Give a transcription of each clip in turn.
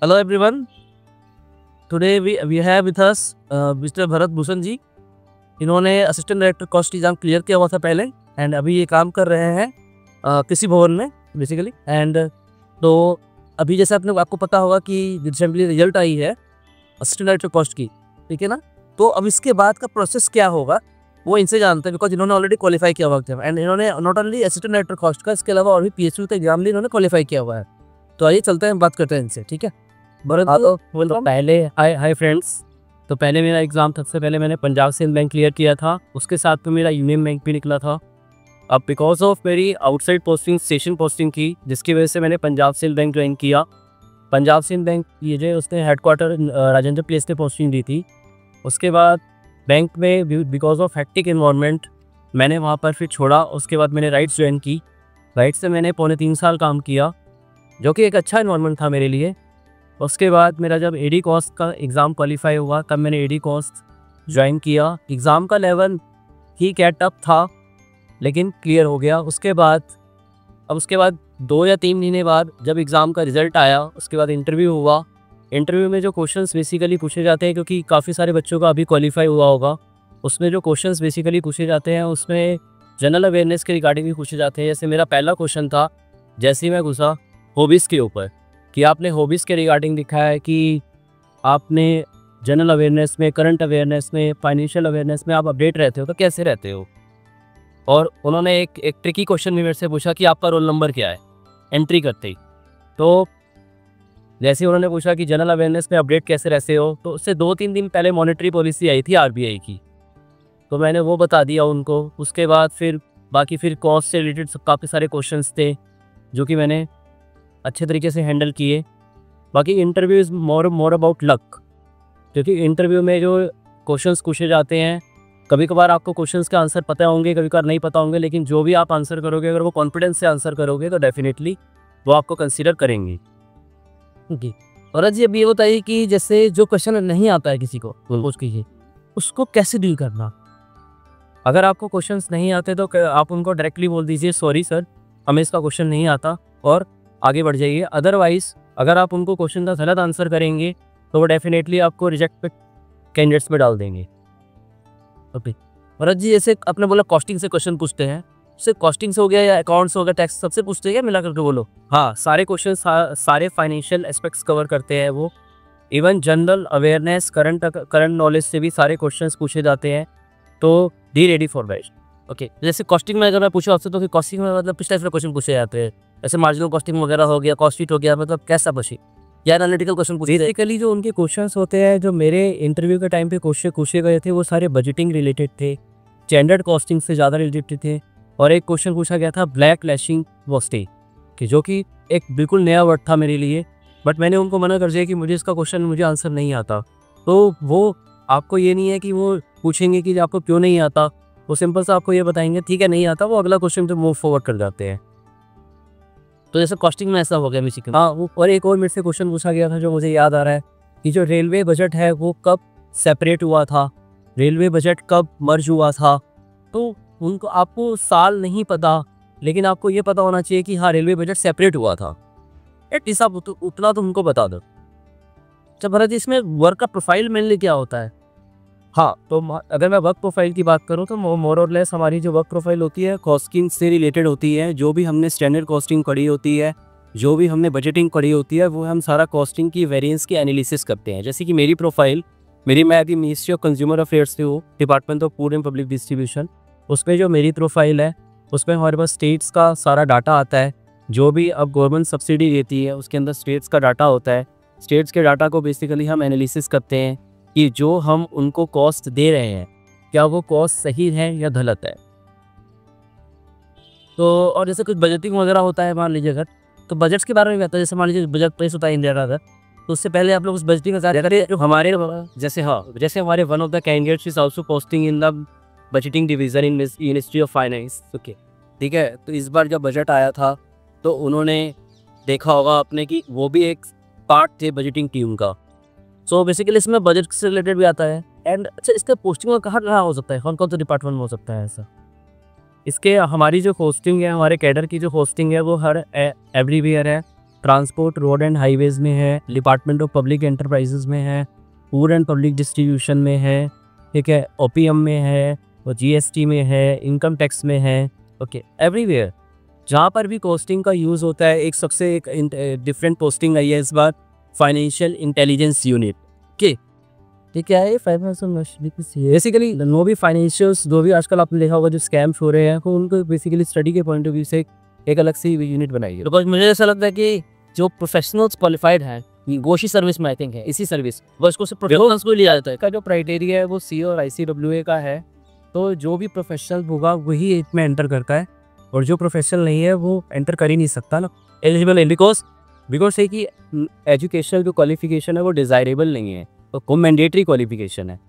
Hello everyone. Today we have with us Mr. Bharat Bhushan ji. इन्होंने assistant director cost exam clear किया हुआ था पहले एंड अभी ये काम कर रहे हैं कृषि भवन में बेसिकली. एंड तो अभी जैसे आपको पता होगा कि रिसेंटली रिजल्ट आई है असिस्टेंट डायरेक्टर कॉस्ट की, ठीक है ना. तो अब इसके बाद का प्रोसेस क्या होगा वो इनसे जानते हैं, बिकॉज इन्होंने ऑलरेडी क्वालिफाई किया हुआ है एंड इन्होंने not only assistant director cost का, इसके अलावा और भी PSU का एग्जाम भी इन्होंने क्वालिफाई किया हुआ है. तो आइए चलते हैं, बात करते हैं इनसे, ठीक है. तो पहले हाय फ्रेंड्स. तो पहले मेरा एग्ज़ाम सबसे पहले मैंने पंजाब सिंध बैंक क्लियर किया था, उसके साथ में मेरा यूनियन बैंक भी निकला था. अब बिकॉज ऑफ मेरी आउटसाइड पोस्टिंग स्टेशन पोस्टिंग की, जिसकी वजह से मैंने पंजाब सिंध बैंक ज्वाइन किया. पंजाब सिंध बैंक ये जो उसने हेडक्वार्टर राजेंद्र प्लेस पे पोस्टिंग दी थी. उसके बाद बैंक में बिकॉज ऑफ हैक्टिक इन्वायरमेंट मैंने वहाँ पर फिर छोड़ा. उसके बाद मैंने राइट्स ज्वाइन की. राइट्स से मैंने 3.25 साल काम किया, जो कि एक अच्छा इन्वायरमेंट था मेरे लिए. उसके बाद मेरा जब AD कॉस्ट का एग्ज़ाम क्वालिफाई हुआ तब मैंने AD कॉस्ट ज्वाइन किया. एग्ज़ाम का लेवल ठीक है, टफ था, लेकिन क्लियर हो गया. उसके बाद 2 या 3 महीने बाद जब एग्ज़ाम का रिज़ल्ट आया, उसके बाद इंटरव्यू हुआ. इंटरव्यू में जो क्वेश्चंस बेसिकली पूछे जाते हैं, क्योंकि काफ़ी सारे बच्चों का अभी क्वालिफाई हुआ होगा, उसमें जो क्वेश्चंस बेसिकली पूछे जाते हैं उसमें जनरल अवेयरनेस के रिगार्डिंग भी पूछे जाते हैं. जैसे मेरा पहला क्वेश्चन था, जैसे ही मैं घुसा हॉबीज़ के ऊपर, कि आपने हॉबीज़ के रिगार्डिंग लिखा है कि आपने जनरल अवेयरनेस में, करंट अवेयरनेस में, फाइनेंशियल अवेयरनेस में आप अपडेट रहते हो, तो कैसे रहते हो. और उन्होंने एक ट्रिकी क्वेश्चन भी मेरे से पूछा कि आपका रोल नंबर क्या है एंट्री करते ही. तो जैसे उन्होंने पूछा कि जनरल अवेयरनेस में अपडेट कैसे रहते हो, तो उससे 2-3 दिन पहले मॉनेटरी पॉलिसी आई थी RBI की, तो मैंने वो बता दिया उनको. उसके बाद फिर कॉस्ट से रिलेटेड काफ़ी सारे क्वेश्चंस थे जो कि मैंने अच्छे तरीके से हैंडल किए. बाकी interview is more about luck, क्योंकि इंटरव्यू में जो क्वेश्चंस पूछे जाते हैं, कभी कभार आपको क्वेश्चंस के आंसर पता होंगे, कभी कभार नहीं पता होंगे, लेकिन जो भी आप आंसर करोगे, अगर वो कॉन्फिडेंस से आंसर करोगे तो डेफिनेटली वो आपको कंसिडर करेंगे. जी. और जी अब ये बताइए कि जैसे जो क्वेश्चन नहीं आता है किसी को, सपोज कीजिए, उसको कैसे डील करना. अगर आपको क्वेश्चंस नहीं आते तो आप उनको डायरेक्टली बोल दीजिए, सॉरी सर हमें इसका क्वेश्चन नहीं आता, और आगे बढ़ जाइए. अदरवाइज़ अगर आप उनको क्वेश्चन का गलत आंसर करेंगे तो वो डेफिनेटली आपको रिजेक्ट कैंडिडेट्स में डाल देंगे. ओके. भरत जी, जैसे आपने बोला कॉस्टिंग से क्वेश्चन पूछते हैं, उससे कॉस्टिंग से हो गया या अकाउंट्स हो गया, टैक्स, सबसे पूछते हैं क्या मिला करके बोलो. हाँ, सारे क्वेश्चन सारे फाइनेंशियल एस्पेक्ट्स कवर करते हैं वो. Even general awareness, current knowledge से भी सारे क्वेश्चंस पूछे जाते हैं. तो be ready for that. Okay. जैसे कॉस्टिंग में अगर मैं पूछूँ आपसे, तो कॉस्टिंग में मतलब किस टाइप से क्वेश्चन पूछे जाते हैं, जैसे मार्जिनल कॉस्टिंग वगैरह हो गया, कॉस्ट शीट हो गया, मतलब कैसा पूछी, या एनालिटिकल क्वेश्चन पूछे. बेसिकली जो उनके क्वेश्चंस होते हैं, जो मेरे इंटरव्यू के टाइम पे क्वेश्चन पूछे गए थे, वो सारे बजटिंग रिलेटेड थे, स्टैंडर्ड कॉस्टिंग से ज़्यादा रिलेटेड थे. और एक क्वेश्चन पूछा गया था ब्लैक लैशिंग वॉस्टे, कि जो कि एक बिल्कुल नया वर्ड था मेरे लिए, बट मैंने उनको मना कर दिया कि मुझे इसका क्वेश्चन, मुझे आंसर नहीं आता. तो वो आपको ये नहीं है कि वो पूछेंगे कि आपको क्यों नहीं आता, वो सिंपल सा आपको ये बताएंगे ठीक है नहीं आता, वो अगला क्वेश्चन तो मूव फॉरवर्ड कर जाते हैं. तो जैसे कॉस्टिंग में ऐसा हो गया बेसिकली. हाँ. और एक और मेरे से क्वेश्चन पूछा गया था जो मुझे याद आ रहा है, कि जो रेलवे बजट है वो कब सेपरेट हुआ था, रेलवे बजट कब मर्ज हुआ था. तो उनको आपको साल नहीं पता, लेकिन आपको ये पता होना चाहिए कि हाँ रेलवे बजट सेपरेट हुआ था, एटलीस्ट आप उतना तो उनको बता दो. अच्छा भरत जी, इसमें वर्क का प्रोफाइल मेनली क्या होता है. हाँ, तो अगर मैं वर्क प्रोफाइल की बात करूँ तो मोर और लेस हमारी जो वर्क प्रोफाइल होती है कॉस्टिंग से रिलेटेड होती है. जो भी हमने स्टैंडर्ड कॉस्टिंग पढ़ी होती है, जो भी हमने बजटिंग पढ़ी होती है, वो हम सारा कॉस्टिंग की वेरिएंस की एनालिसिस करते हैं. जैसे कि मेरी प्रोफाइल, मैं अभी मिनिस्ट्री ऑफ कंज्यूमर अफेयर्स से हूँ, department of food and public distribution. उसमें जो मेरी प्रोफाइल है, उसमें हमारे पास स्टेट्स का सारा डाटा आता है. जो भी अब गवर्नमेंट सब्सिडी देती है उसके अंदर स्टेट्स का डाटा होता है. स्टेट्स के डाटा को बेसिकली हम एनालिसिस करते हैं कि जो हम उनको कॉस्ट दे रहे हैं, क्या वो कॉस्ट सही है या गलत है. तो और जैसे कुछ बजटिंग वगैरह होता है, मान लीजिए अगर, तो बजट्स के बारे में भी आता है. जैसे मान लीजिए बजट प्लेस होता है इंडिया का, अगर तो उससे पहले आप लोग उस बजटिंग का जो हमारे जैसे हमारे one of the candidates is also posting in the budgeting division in ministry of finance. Okay, ठीक है. तो इस बार जब बजट आया था तो उन्होंने देखा होगा आपने कि वो भी एक पार्ट थे बजटिंग टीम का. सो बेसिकली इसमें बजट से रिलेटेड भी आता है. एंड अच्छा, इसका पोस्टिंग कहाँ हो सकता है, कौन कौन से डिपार्टमेंट में हो सकता है ऐसा. इसके हमारी जो होस्टिंग है, हमारे कैडर की जो होस्टिंग है, वो हर एवरीवेयर है. ट्रांसपोर्ट रोड एंड हाईवेज में है, डिपार्टमेंट ऑफ पब्लिक एंटरप्राइजेज में है, फूड एंड पब्लिक डिस्ट्रीब्यूशन में है, ठीक है, ओपीएम में है, और जीएसटी में है, इनकम टैक्स में है। ओके, एवरीवेयर जहाँ पर भी कोस्टिंग का यूज़ होता है, एक सबसे एक डिफरेंट पोस्टिंग आई है इस बार, फाइनेंशियल इंटेलिजेंस यूनिट। ओके, ठीक है, बेसिकली नो भी फाइनेंशियल्स, जो भी आजकल आपने देखा होगा जो स्कैम्स हो रहे हैं, तो उनको बेसिकली स्टडी के पॉइंट ऑफ व्यू से एक अलग सी यूनिट बनाई है। बिकॉज मुझे ऐसा लगता है कि जो प्रोफेशनल्स क्वालिफाइड हैं वो ही सर्विस में आई थिंक है, इसी सर्विस वो इसको सिर्फ प्रोफेशनल्स को लिया जाता है। का जो क्राइटेरिया है वो सी और ICWA का है, तो जो भी प्रोफेशनल होगा वही इसमें एंटर करता है, और जो प्रोफेशनल नहीं है वो एंटर कर ही नहीं सकता ना, एलिजिबल है बिकॉज है कि एजुकेशनल जो क्वालिफिकेशन है वो डिज़ायरेबल नहीं है, तो वो मैंडेटरी क्वालिफिकेशन है।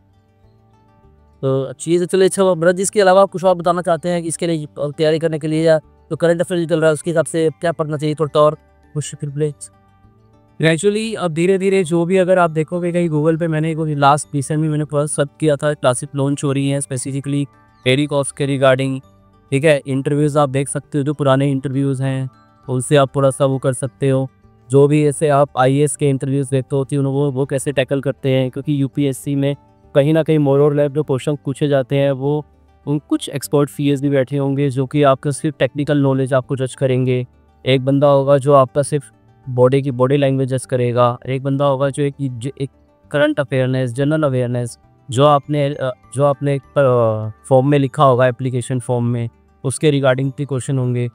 तो चीज़ है। चलिए, अच्छा ब्रज, इसके अलावा आप कुछ और बताना चाहते हैं कि इसके लिए तैयारी करने के लिए, या जो करंट अफेयर चल रहा है उसके हिसाब से क्या पढ़ना चाहिए, थोड़ा और कुछ प्लेस? ग्रेजुअली अब धीरे धीरे जो भी, अगर आप देखोगे कहीं गूगल पे, मैंने लास्ट रिसेंट में मैंने फर्स्ट सर्च किया था, क्लासेस लॉन्च हो रही हैं स्पेसिफिकली टेरी कॉर्स के रिगार्डिंग, ठीक है। इंटरव्यूज़ आप देख सकते हो, जो पुराने इंटरव्यूज़ हैं उनसे आप थोड़ा सा वो कर सकते हो। जो भी ऐसे आप IAS के इंटरव्यूज़ देखते होती हैं वो कैसे टैकल करते हैं, क्योंकि UPSC में कहीं ना कहीं मोर और लेस जो क्वेश्चन पूछे जाते हैं वो उन कुछ एक्सपर्ट फीस भी बैठे होंगे जो कि आपका सिर्फ टेक्निकल नॉलेज आपको जज करेंगे। एक बंदा होगा जो आपका सिर्फ बॉडी लैंग्वेज जज करेगा, एक बंदा होगा जो एक करंट अवेयरनेस, जनरल अवेयरनेस जो आपने फॉर्म में लिखा होगा, एप्लीकेशन फॉर्म में, उसके रिगार्डिंग भी क्वेश्चन होंगे।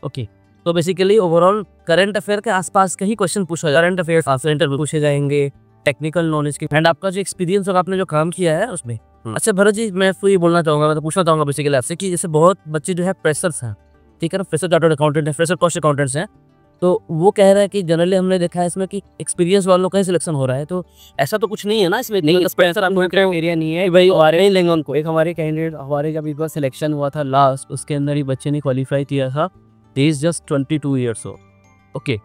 ओके, तो बेसिकली ओवरऑल करंट अफेयर के आसपास के ही क्वेश्चन पूछा जाए, करंट अफेयर आपसे इंटरव्यू पूछे जाएंगे, टेक्निकल नॉलेज के, एंड आपका जो एक्सपीरियंस होगा, आपने जो काम किया है उसमें। अच्छा भरत जी, मैं तो ये बोलना चाहूँगा, मैं तो पूछना चाहूँगा बेसिकली आपसे कि जैसे बहुत बच्चे जो है फ्रेशर्स हैं, ठीक है ना, फ्रेशर चार्टर्ड अकाउंटेंट है, फ्रेशर कॉस्ट अकाउंटेंट्स हैं, तो वो कह रहा है कि जनरली हमने देखा है इसमें कि एक्सपीरियंस वालों का ही सिलेक्शन हो रहा है, तो ऐसा तो कुछ नहीं है ना इसमें? नहीं, एरिया नहीं है भाई, और नहीं लेंगे उनको। एक हमारे कैंडिडेट, हमारे जब इस बार सिलेक्शन हुआ था लास्ट, उसके अंदर ही बच्चे ने क्वालिफाई किया था, he is just 22 years old. Okay,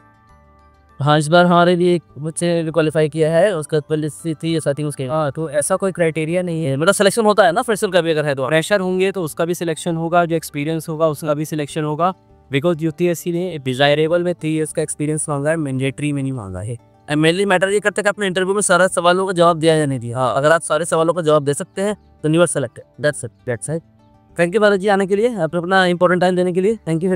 हाँ, इस बार हमारे लिए एक बच्चे ने क्वालिफाई किया है, उसका पॉलिसी थी या साथी उसके। हाँ, तो ऐसा कोई क्राइटेरिया नहीं है, मतलब सिलेक्शन होता है ना फ्रेशर का भी, अगर है तो फ्रेशर होंगे तो उसका भी सिलेक्शन होगा, जो एक्सपीरियंस होगा उसका भी सिलेक्शन होगा, बिकॉज UPSC ने डिजायरेबल में 3 ईयर्स का एक्सपीरियंस मांगा है, मैंडेटरी में नहीं मांगा है। मेनली मैटर ये करता है कि अपने इंटरव्यू में सारे सवालों का जवाब दिया या नहीं दिया। हाँ, अगर आप सारे सवालों का जवाब दे सकते हैं तो you are selected. That's it. Thank you Bharat ji आने के लिए, अपना इंपॉर्टेंट टाइम देने के लिए। Thank you.